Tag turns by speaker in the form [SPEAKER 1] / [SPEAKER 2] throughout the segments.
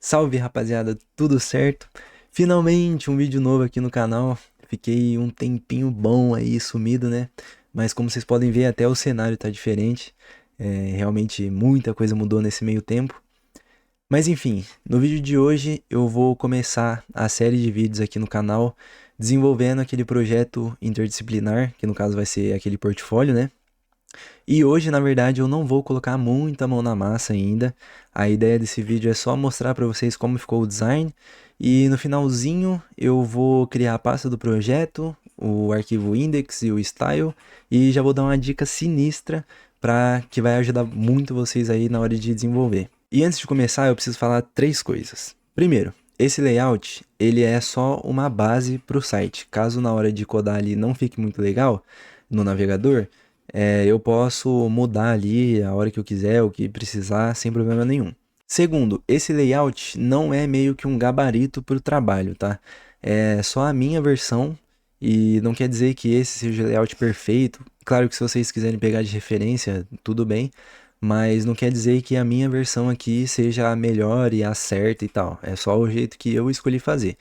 [SPEAKER 1] Salve rapaziada, tudo certo? Finalmente um vídeo novo aqui no canal. Fiquei um tempinho bom aí sumido, né? Mas como vocês podem ver, até o cenário tá diferente. Realmente muita coisa mudou nesse meio tempo. Mas enfim, no vídeo de hoje eu vou começar a série de vídeos aqui no canal desenvolvendo aquele projeto interdisciplinar, que no caso vai ser aquele portfólio, né? E hoje, na verdade, eu não vou colocar muita mão na massa ainda. A ideia desse vídeo é só mostrar para vocês como ficou o design. E no finalzinho eu vou criar a pasta do projeto, o arquivo index e o style. E já vou dar uma dica sinistra para que vai ajudar muito vocês aí na hora de desenvolver. E antes de começar, eu preciso falar três coisas. Primeiro, esse layout, ele é só uma base para o site. Caso na hora de codar ali não fique muito legal no navegador, eu posso mudar ali a hora que eu quiser, o que precisar, sem problema nenhum. Segundo, esse layout não é meio que um gabarito para o trabalho, tá? É só a minha versão e não quer dizer que esse seja o layout perfeito. Claro que se vocês quiserem pegar de referência, tudo bem, mas não quer dizer que a minha versão aqui seja a melhor e a certa e tal. É só o jeito que eu escolhi fazer.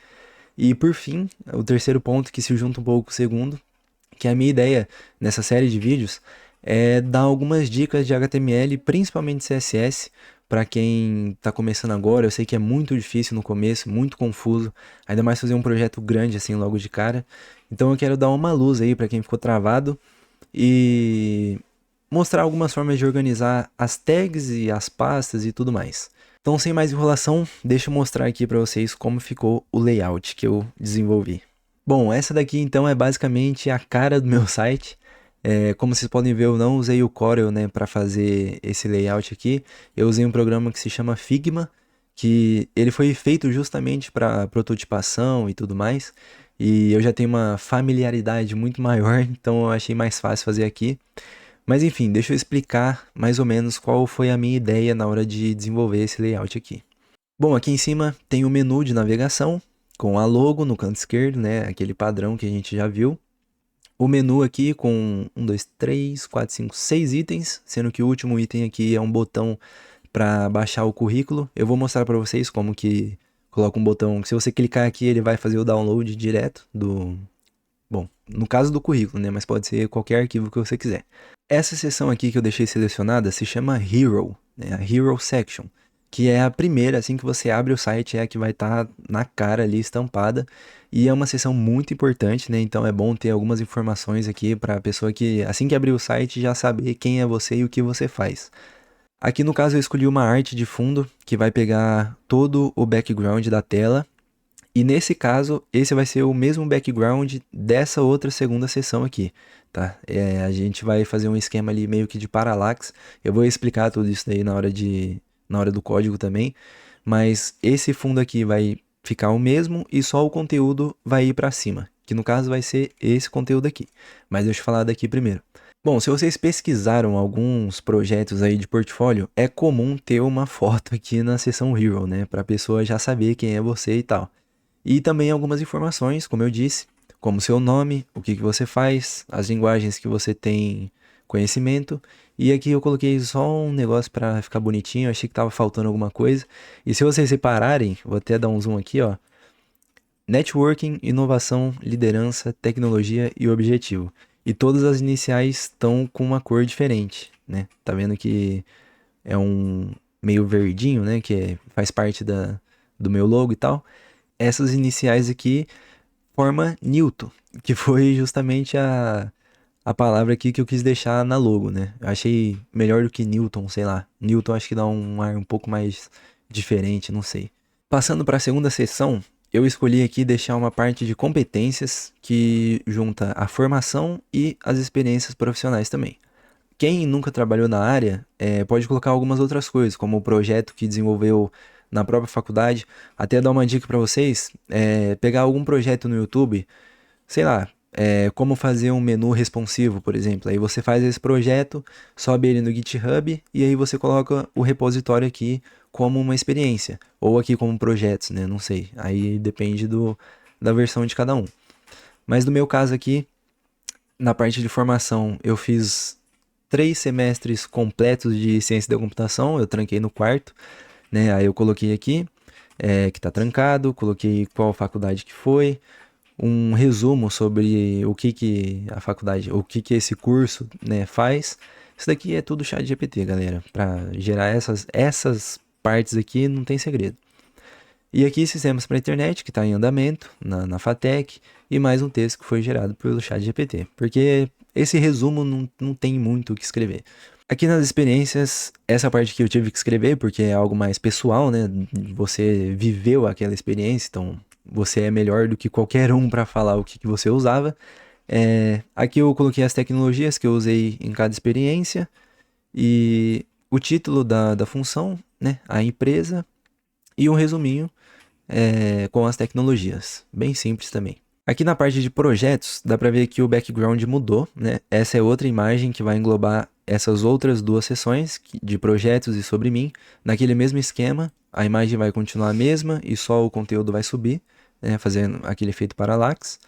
[SPEAKER 1] E por fim, o terceiro ponto que se junta um pouco com o segundo, que a minha ideia nessa série de vídeos é dar algumas dicas de HTML, principalmente CSS, para quem está começando agora. Eu sei que é muito difícil no começo, muito confuso, ainda mais fazer um projeto grande assim logo de cara. Então eu quero dar uma luz aí para quem ficou travado e mostrar algumas formas de organizar as tags e as pastas e tudo mais. Então, sem mais enrolação, deixa eu mostrar aqui para vocês como ficou o layout que eu desenvolvi. Bom, essa daqui então é basicamente a cara do meu site. Como vocês podem ver, eu não usei o Corel, né, para fazer esse layout aqui. Eu usei um programa que se chama Figma, que ele foi feito justamente para prototipação e tudo mais. E eu já tenho uma familiaridade muito maior, então eu achei mais fácil fazer aqui. Mas enfim, deixa eu explicar mais ou menos qual foi a minha ideia na hora de desenvolver esse layout aqui. Bom, aqui em cima tem o menu de navegação com a logo no canto esquerdo, né? Aquele padrão que a gente já viu. O menu aqui com 6 itens, sendo que o último item aqui é um botão para baixar o currículo. Eu vou mostrar para vocês como que coloca um botão, que se você clicar aqui ele vai fazer o download direto do... Bom, no caso do currículo, né? Mas pode ser qualquer arquivo que você quiser. Essa seção aqui que eu deixei selecionada se chama Hero, né? A Hero Section, que é a primeira, assim que você abre o site, é a que vai estar na cara ali estampada. E é uma seção muito importante, né? Então é bom ter algumas informações aqui para a pessoa que, assim que abrir o site, já saber quem é você e o que você faz. Aqui no caso eu escolhi uma arte de fundo que vai pegar todo o background da tela. E nesse caso, esse vai ser o mesmo background dessa outra segunda sessão aqui, tá? A gente vai fazer um esquema ali meio que de parallax. Eu vou explicar tudo isso daí na hora do código também. Mas esse fundo aqui vai ficar o mesmo e só o conteúdo vai ir para cima, que no caso vai ser esse conteúdo aqui. Mas deixa eu falar daqui primeiro. Bom, se vocês pesquisaram alguns projetos aí de portfólio, é comum ter uma foto aqui na seção Hero, né? Para a pessoa já saber quem é você e tal. E também algumas informações, como eu disse, como seu nome, o que você faz, as linguagens que você tem conhecimento. E aqui eu coloquei só um negócio para ficar bonitinho, achei que estava faltando alguma coisa. E se vocês repararem, vou até dar um zoom aqui, ó. Networking, inovação, liderança, tecnologia e objetivo. E todas as iniciais estão com uma cor diferente, né? Tá vendo que é um meio verdinho, né? Faz parte do meu logo e tal. Essas iniciais aqui forma Newton, que foi justamente a palavra aqui que eu quis deixar na logo, né? Eu achei melhor do que Newton, sei lá. Newton acho que dá um ar um pouco mais diferente, não sei. Passando para a segunda seção, eu escolhi aqui deixar uma parte de competências que junta a formação e as experiências profissionais também. Quem nunca trabalhou na área pode colocar algumas outras coisas, como o projeto que desenvolveu na própria faculdade. Até dar uma dica para vocês, pegar algum projeto no YouTube, sei lá, como fazer um menu responsivo, por exemplo. Aí você faz esse projeto, sobe ele no GitHub e aí você coloca o repositório aqui como uma experiência, ou aqui como projetos, né? Não sei. Aí depende da versão de cada um. Mas no meu caso aqui, na parte de formação, eu fiz 3 semestres completos de ciência da computação, eu tranquei no quarto, né? Aí eu coloquei aqui. que está trancado, coloquei qual faculdade que foi, um resumo sobre o que a faculdade, o que esse curso, né, faz. Isso daqui é tudo ChatGPT, galera. Para gerar essas partes aqui não tem segredo. E aqui sistemas para internet, que está em andamento na FATEC, e mais um texto que foi gerado pelo ChatGPT, porque esse resumo não tem muito o que escrever. Aqui nas experiências, essa parte que eu tive que escrever, porque é algo mais pessoal, né? Você viveu aquela experiência, então você é melhor do que qualquer um para falar o que você usava. Aqui eu coloquei as tecnologias que eu usei em cada experiência e o título da função, né? A empresa e um resuminho com as tecnologias. Bem simples também. Aqui na parte de projetos, dá para ver que o background mudou, né? Essa é outra imagem que vai englobar essas outras duas seções de projetos e sobre mim. Naquele mesmo esquema, a imagem vai continuar a mesma e só o conteúdo vai subir, né? Fazendo aquele efeito parallax.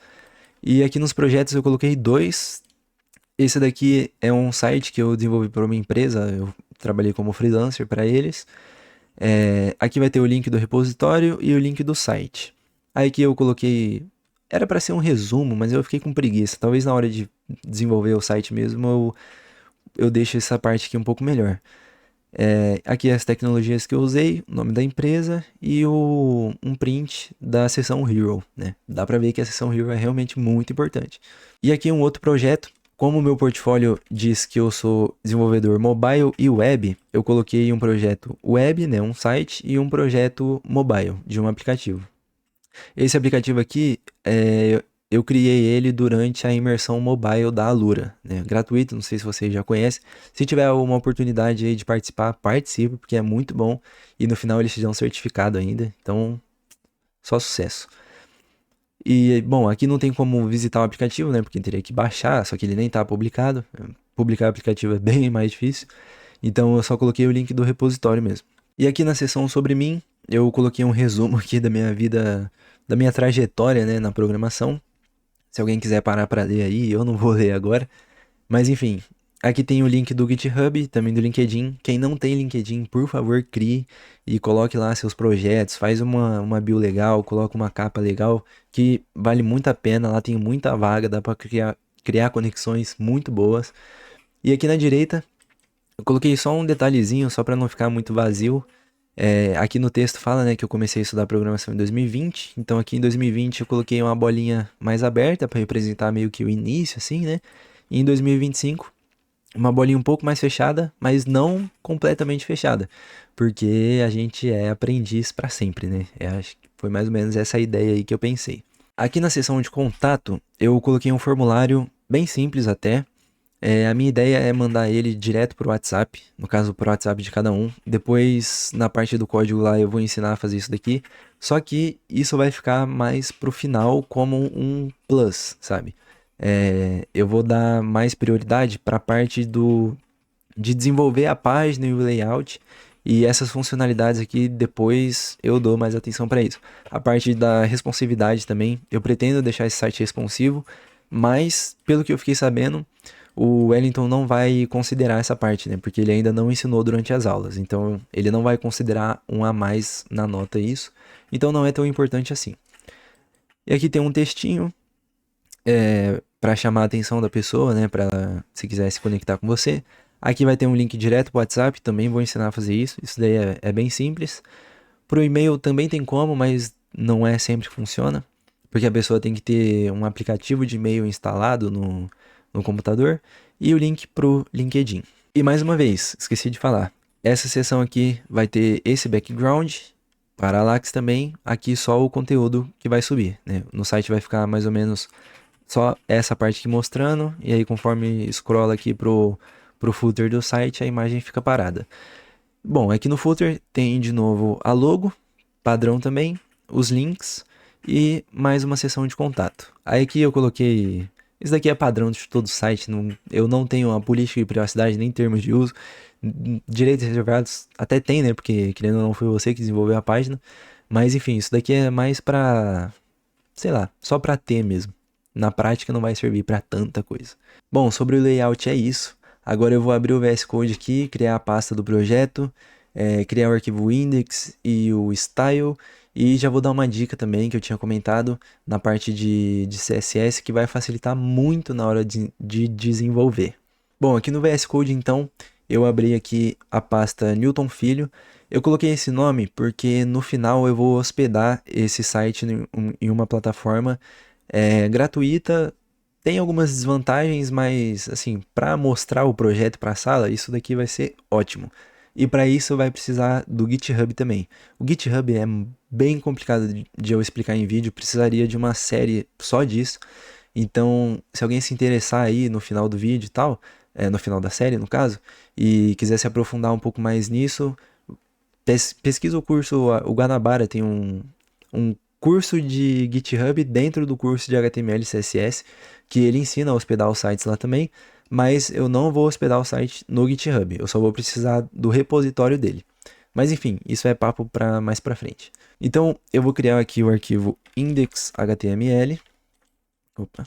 [SPEAKER 1] E aqui nos projetos eu coloquei dois. Esse daqui é um site que eu desenvolvi para uma empresa, eu trabalhei como freelancer para eles. Aqui vai ter o link do repositório e o link do site. Aí que eu coloquei. Era para ser um resumo, mas eu fiquei com preguiça. Talvez na hora de desenvolver o site mesmo eu deixe essa parte aqui um pouco melhor. Aqui as tecnologias que eu usei, o nome da empresa e um print da seção Hero, né? Dá para ver que a seção Hero é realmente muito importante. E aqui um outro projeto. Como o meu portfólio diz que eu sou desenvolvedor mobile e web, eu coloquei um projeto web, né, um site, e um projeto mobile, de um aplicativo. Esse aplicativo aqui, eu criei ele durante a imersão mobile da Alura, né, gratuito, não sei se vocês já conhecem. Se tiver uma oportunidade aí de participar, participe, porque é muito bom. E no final eles te dão um certificado ainda, então só sucesso. E, bom, aqui não tem como visitar o aplicativo, né? Porque teria que baixar, só que ele nem tá publicado. Publicar o aplicativo é bem mais difícil. Então eu só coloquei o link do repositório mesmo. E aqui na seção sobre mim, eu coloquei um resumo aqui da minha vida, da minha trajetória, né, na programação. Se alguém quiser parar para ler aí, eu não vou ler agora. Mas enfim, aqui tem o link do GitHub, também do LinkedIn. Quem não tem LinkedIn, por favor, crie e coloque lá seus projetos. Faz uma bio legal, coloca uma capa legal, que vale muito a pena. Lá tem muita vaga, dá para criar conexões muito boas. E aqui na direita, eu coloquei só um detalhezinho, só para não ficar muito vazio. Aqui no texto fala, né, que eu comecei a estudar programação em 2020. Então aqui em 2020 eu coloquei uma bolinha mais aberta para representar meio que o início, assim, né? E em 2025 uma bolinha um pouco mais fechada, mas não completamente fechada, porque a gente é aprendiz para sempre, né? Acho que foi mais ou menos essa ideia aí que eu pensei. Aqui na seção de contato, eu coloquei um formulário bem simples até. A minha ideia é mandar ele direto pro WhatsApp, no caso pro WhatsApp de cada um. Depois, na parte do código lá, eu vou ensinar a fazer isso daqui. Só que isso vai ficar mais pro final como um plus, sabe? Eu vou dar mais prioridade para a parte de desenvolver a página e o layout. E essas funcionalidades aqui, depois eu dou mais atenção para isso. A parte da responsividade também, eu pretendo deixar esse site responsivo, mas pelo que eu fiquei sabendo, o Wellington não vai considerar essa parte, né? Porque ele ainda não ensinou durante as aulas. Então, ele não vai considerar um a mais na nota isso. Então, não é tão importante assim. E aqui tem um textinho para chamar a atenção da pessoa, né? Para ela, se quiser se conectar com você. Aqui vai ter um link direto para o WhatsApp. Também vou ensinar a fazer isso. Isso daí é bem simples. Pro e-mail também tem como, mas não é sempre que funciona. Porque a pessoa tem que ter um aplicativo de e-mail instalado no computador e o link pro LinkedIn. E mais uma vez, esqueci de falar, essa seção aqui vai ter esse background, parallax também, aqui só o conteúdo que vai subir, né? No site vai ficar mais ou menos só essa parte aqui mostrando, e aí conforme scrolla aqui pro footer do site, a imagem fica parada. Bom, aqui no footer tem de novo a logo, padrão também, os links e mais uma seção de contato. Aí aqui eu coloquei. Isso daqui é padrão de todo site. Eu não tenho uma política de privacidade nem termos de uso. Direitos reservados até tem, né? Porque querendo ou não foi você que desenvolveu a página. Mas enfim, isso daqui é mais pra. Sei lá, só pra ter mesmo. Na prática não vai servir pra tanta coisa. Bom, sobre o layout é isso. Agora eu vou abrir o VS Code aqui, criar a pasta do projeto, criar o arquivo index e o style E já vou dar uma dica também que eu tinha comentado na parte de CSS que vai facilitar muito na hora de desenvolver. Bom, aqui no VS Code então, eu abri aqui a pasta Newton Filho. Eu coloquei esse nome porque no final eu vou hospedar esse site em uma plataforma gratuita. Tem algumas desvantagens, mas assim, para mostrar o projeto para a sala, isso daqui vai ser ótimo. E para isso vai precisar do GitHub também. O GitHub é bem complicado de eu explicar em vídeo, precisaria de uma série só disso. Então, se alguém se interessar aí no final do vídeo e tal, no final da série, no caso, e quiser se aprofundar um pouco mais nisso, pesquisa o curso, o Guanabara tem um curso de GitHub dentro do curso de HTML e CSS, que ele ensina a hospedar os sites lá também, mas eu não vou hospedar o site no GitHub, eu só vou precisar do repositório dele. Mas enfim, isso é papo para mais para frente. Então, eu vou criar aqui o arquivo index.html. Opa.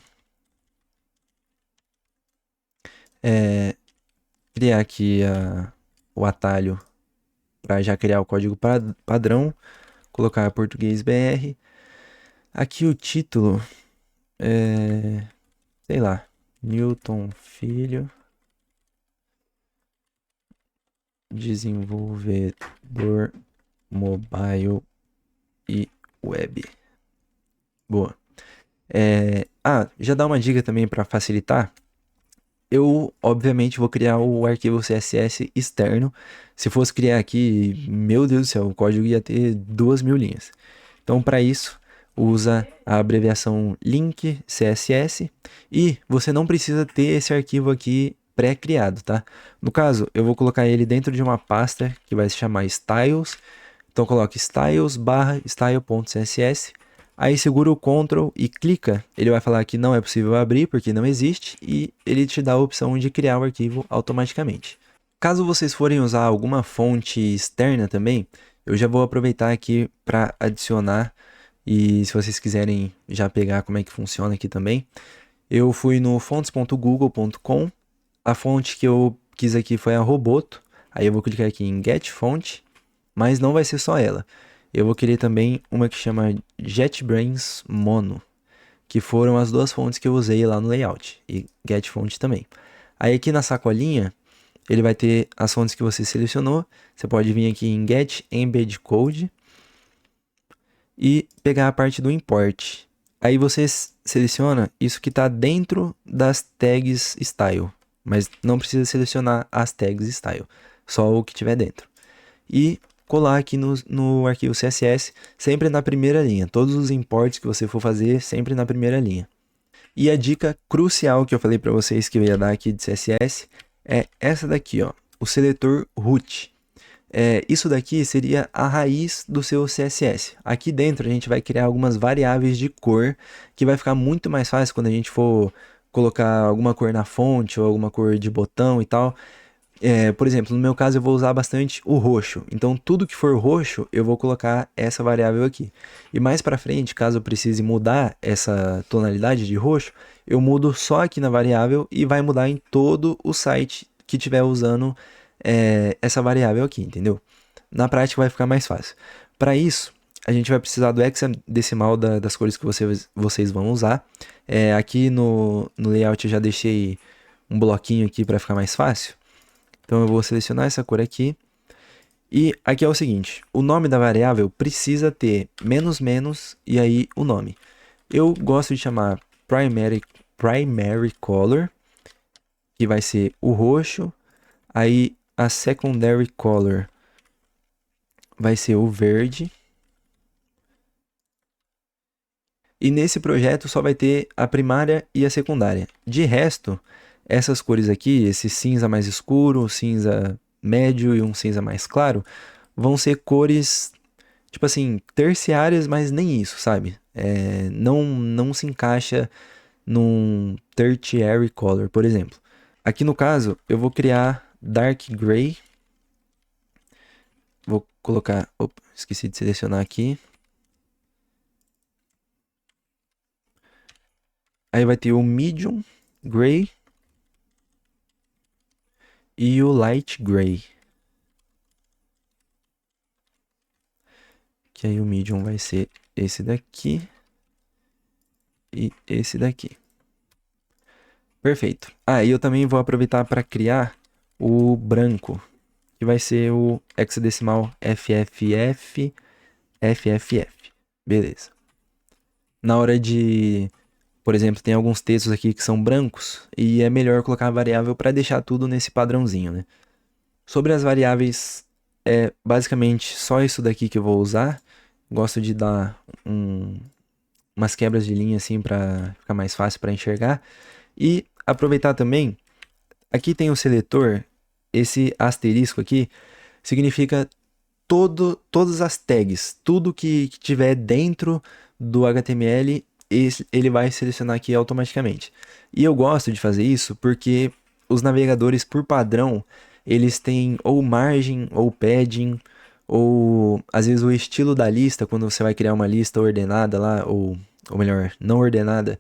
[SPEAKER 1] Criar aqui o atalho para já criar o código padrão, colocar português BR. Aqui o título sei lá, Newton Filho, desenvolvedor mobile e web. Boa. Já dá uma dica também para facilitar. Eu, obviamente, vou criar o arquivo CSS externo. Se fosse criar aqui, meu Deus do céu, o código ia ter 2.000 linhas. Então, para isso, usa a abreviação link CSS e você não precisa ter esse arquivo aqui pré-criado, tá? No caso, eu vou colocar ele dentro de uma pasta que vai se chamar styles. Então, coloque styles barra style.css. Aí segura o Ctrl e clica. Ele vai falar que não é possível abrir porque não existe e ele te dá a opção de criar o arquivo automaticamente. Caso vocês forem usar alguma fonte externa também, eu já vou aproveitar aqui para adicionar. E se vocês quiserem já pegar como é que funciona aqui também, eu fui no fontes.google.com. A fonte que eu quis aqui foi a Roboto. Aí eu vou clicar aqui em Get Font, mas não vai ser só ela. Eu vou querer também uma que chama JetBrains Mono, que foram as duas fontes que eu usei lá no layout, e Get Font também. Aí aqui na sacolinha, ele vai ter as fontes que você selecionou. Você pode vir aqui em Get Embed Code e pegar a parte do import. Aí você seleciona isso que está dentro das tags style, mas não precisa selecionar as tags style, só o que tiver dentro. E colar aqui no arquivo CSS, sempre na primeira linha. Todos os imports que você for fazer, sempre na primeira linha. E a dica crucial que eu falei para vocês que eu ia dar aqui de CSS é essa daqui, ó, o seletor root. Isso daqui seria a raiz do seu CSS. Aqui dentro a gente vai criar algumas variáveis de cor, que vai ficar muito mais fácil quando a gente for colocar alguma cor na fonte ou alguma cor de botão e tal. Por exemplo, no meu caso eu vou usar bastante o roxo. Então tudo que for roxo eu vou colocar essa variável aqui. E mais para frente, caso eu precise mudar essa tonalidade de roxo, eu mudo só aqui na variável e vai mudar em todo o site que estiver usando essa variável aqui, entendeu? Na prática vai ficar mais fácil. Para isso, a gente vai precisar do hexadecimal das cores que vocês vão usar. Aqui no layout eu já deixei um bloquinho aqui para ficar mais fácil. Então eu vou selecionar essa cor aqui. E aqui é o seguinte, o nome da variável precisa ter menos menos e aí o nome. Eu gosto de chamar primary color, que vai ser o roxo. Aí a secondary color vai ser o verde. E nesse projeto só vai ter a primária e a secundária. De resto, essas cores aqui, esse cinza mais escuro, cinza médio e um cinza mais claro, vão ser cores, tipo assim, terciárias, mas nem isso, sabe? Não se encaixa num tertiary color, por exemplo. Aqui no caso, eu vou criar dark gray. Vou colocar, opa, esqueci de selecionar aqui. Aí vai ter o medium gray e o light gray, que aí o medium vai ser esse daqui e esse daqui. Perfeito. E eu também vou aproveitar para criar o branco, que vai ser o hexadecimal FFF. Beleza. Na hora de, por exemplo, tem alguns textos aqui que são brancos e é melhor colocar a variável para deixar tudo nesse padrãozinho, né? Sobre as variáveis, é basicamente só isso daqui que eu vou usar. Gosto de dar umas quebras de linha assim para ficar mais fácil para enxergar. E aproveitar também, aqui tem o seletor, esse asterisco aqui significa todas as tags, tudo que tiver dentro do HTML, ele vai selecionar aqui automaticamente. E eu gosto de fazer isso porque os navegadores, por padrão, eles têm ou margem, ou padding, ou às vezes o estilo da lista, quando você vai criar uma lista ordenada lá, ou melhor, não ordenada,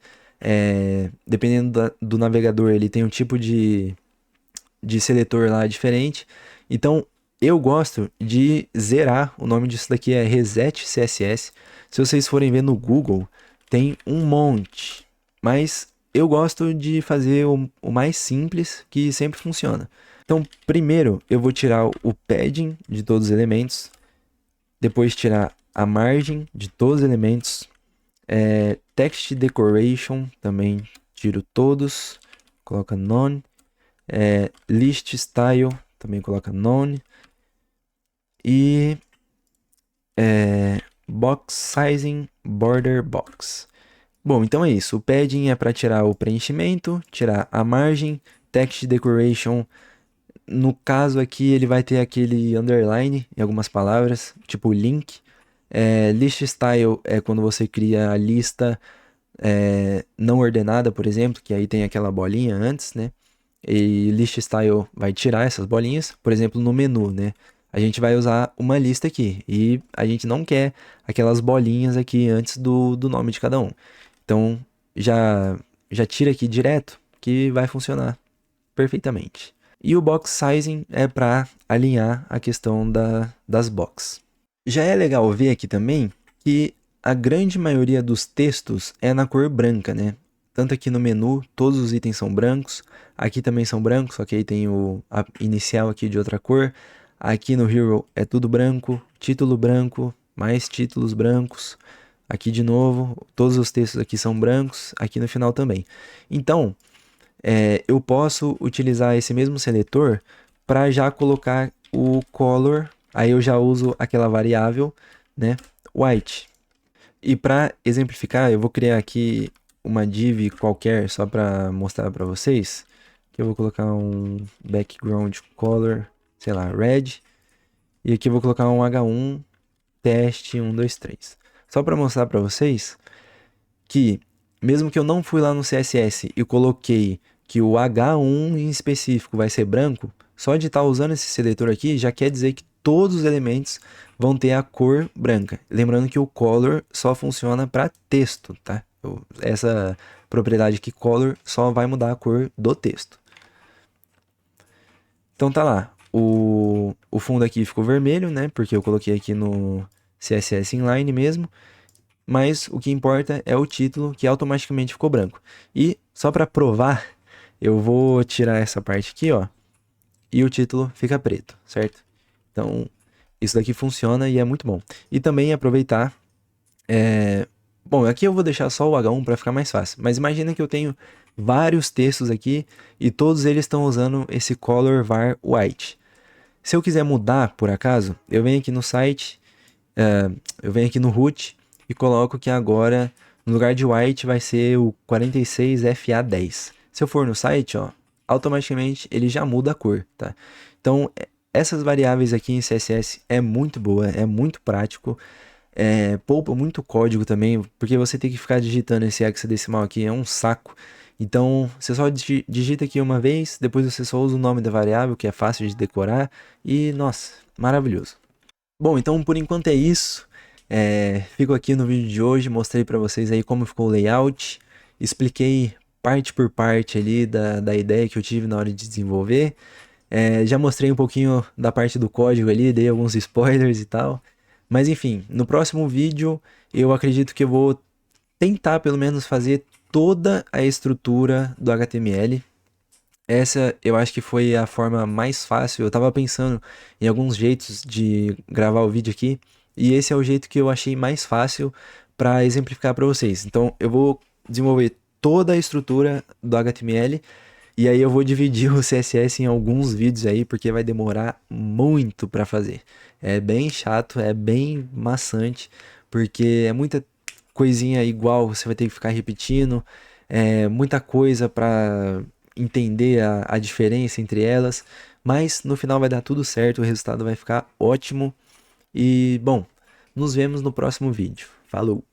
[SPEAKER 1] dependendo do navegador, ele tem um tipo de seletor lá diferente. Então, eu gosto de zerar, o nome disso daqui é Reset CSS. Se vocês forem ver no Google, tem um monte, mas eu gosto de fazer o mais simples, que sempre funciona. Então, primeiro eu vou tirar o padding de todos os elementos, depois tirar a margem de todos os elementos, text decoration também tiro todos, coloca none, list style também coloca none, e box sizing border box. Bom, então é isso. O padding é para tirar o preenchimento, tirar a margem, text decoration. No caso aqui, ele vai ter aquele underline em algumas palavras, tipo link. List style é quando você cria a lista não ordenada, por exemplo, que aí tem aquela bolinha antes, né? E list style vai tirar essas bolinhas, por exemplo, no menu, né? A gente vai usar uma lista aqui e a gente não quer aquelas bolinhas aqui antes do nome de cada um. Então, já tira aqui direto que vai funcionar perfeitamente. E o box sizing é para alinhar a questão das boxes. Já é legal ver aqui também que a grande maioria dos textos é na cor branca, né? Tanto aqui no menu, todos os itens são brancos. Aqui também são brancos, só que aí tem a inicial aqui de outra cor. Aqui no Hero é tudo branco, título branco, mais títulos brancos. Aqui de novo, todos os textos aqui são brancos, aqui no final também. Então, eu posso utilizar esse mesmo seletor para já colocar o color. Aí eu já uso aquela variável, né, white. E para exemplificar, eu vou criar aqui uma div qualquer só para mostrar para vocês. Que eu vou colocar um background color, sei lá, red. E aqui eu vou colocar um H1 teste 1, 2, 3. Só para mostrar para vocês que mesmo que eu não fui lá no CSS e coloquei que o H1 em específico vai ser branco, só de estar usando esse seletor aqui já quer dizer que todos os elementos vão ter a cor branca. Lembrando que o color só funciona para texto, tá? Essa propriedade aqui, color, só vai mudar a cor do texto. Então tá lá, o fundo aqui ficou vermelho, né? Porque eu coloquei aqui no CSS inline mesmo. Mas o que importa é o título, que automaticamente ficou branco. E só para provar, eu vou tirar essa parte aqui, ó, e o título fica preto, certo? Então, isso daqui funciona e é muito bom. E também aproveitar, bom, aqui eu vou deixar só o H1 para ficar mais fácil, mas imagina que eu tenho vários textos aqui e todos eles estão usando esse color var white. Se eu quiser mudar, por acaso, eu venho aqui no site, eu venho aqui no root e coloco que agora, no lugar de white, vai ser o 46FA10. Se eu for no site, ó, automaticamente ele já muda a cor, tá? Então, essas variáveis aqui em CSS é muito boa, é muito prático, poupa muito código também, porque você tem que ficar digitando esse hexadecimal aqui, é um saco. Então, você só digita aqui uma vez, depois você só usa o nome da variável, que é fácil de decorar, e, nossa, maravilhoso. Bom, então por enquanto é isso. Fico aqui no vídeo de hoje, mostrei para vocês aí como ficou o layout, expliquei parte por parte ali da ideia que eu tive na hora de desenvolver. Já mostrei um pouquinho da parte do código ali, dei alguns spoilers e tal, Mas enfim, no próximo vídeo eu acredito que eu vou tentar pelo menos fazer toda a estrutura do HTML. Essa eu acho que foi a forma mais fácil. Eu tava pensando em alguns jeitos de gravar o vídeo aqui, e esse é o jeito que eu achei mais fácil para exemplificar para vocês. Então eu vou desenvolver toda a estrutura do HTML e aí eu vou dividir o CSS em alguns vídeos aí, porque vai demorar muito para fazer. É bem chato, é bem maçante, porque é muita coisinha igual, você vai ter que ficar repetindo, é muita coisa para entender a diferença entre elas, mas no final vai dar tudo certo, o resultado vai ficar ótimo. E bom, nos vemos no próximo vídeo. Falou!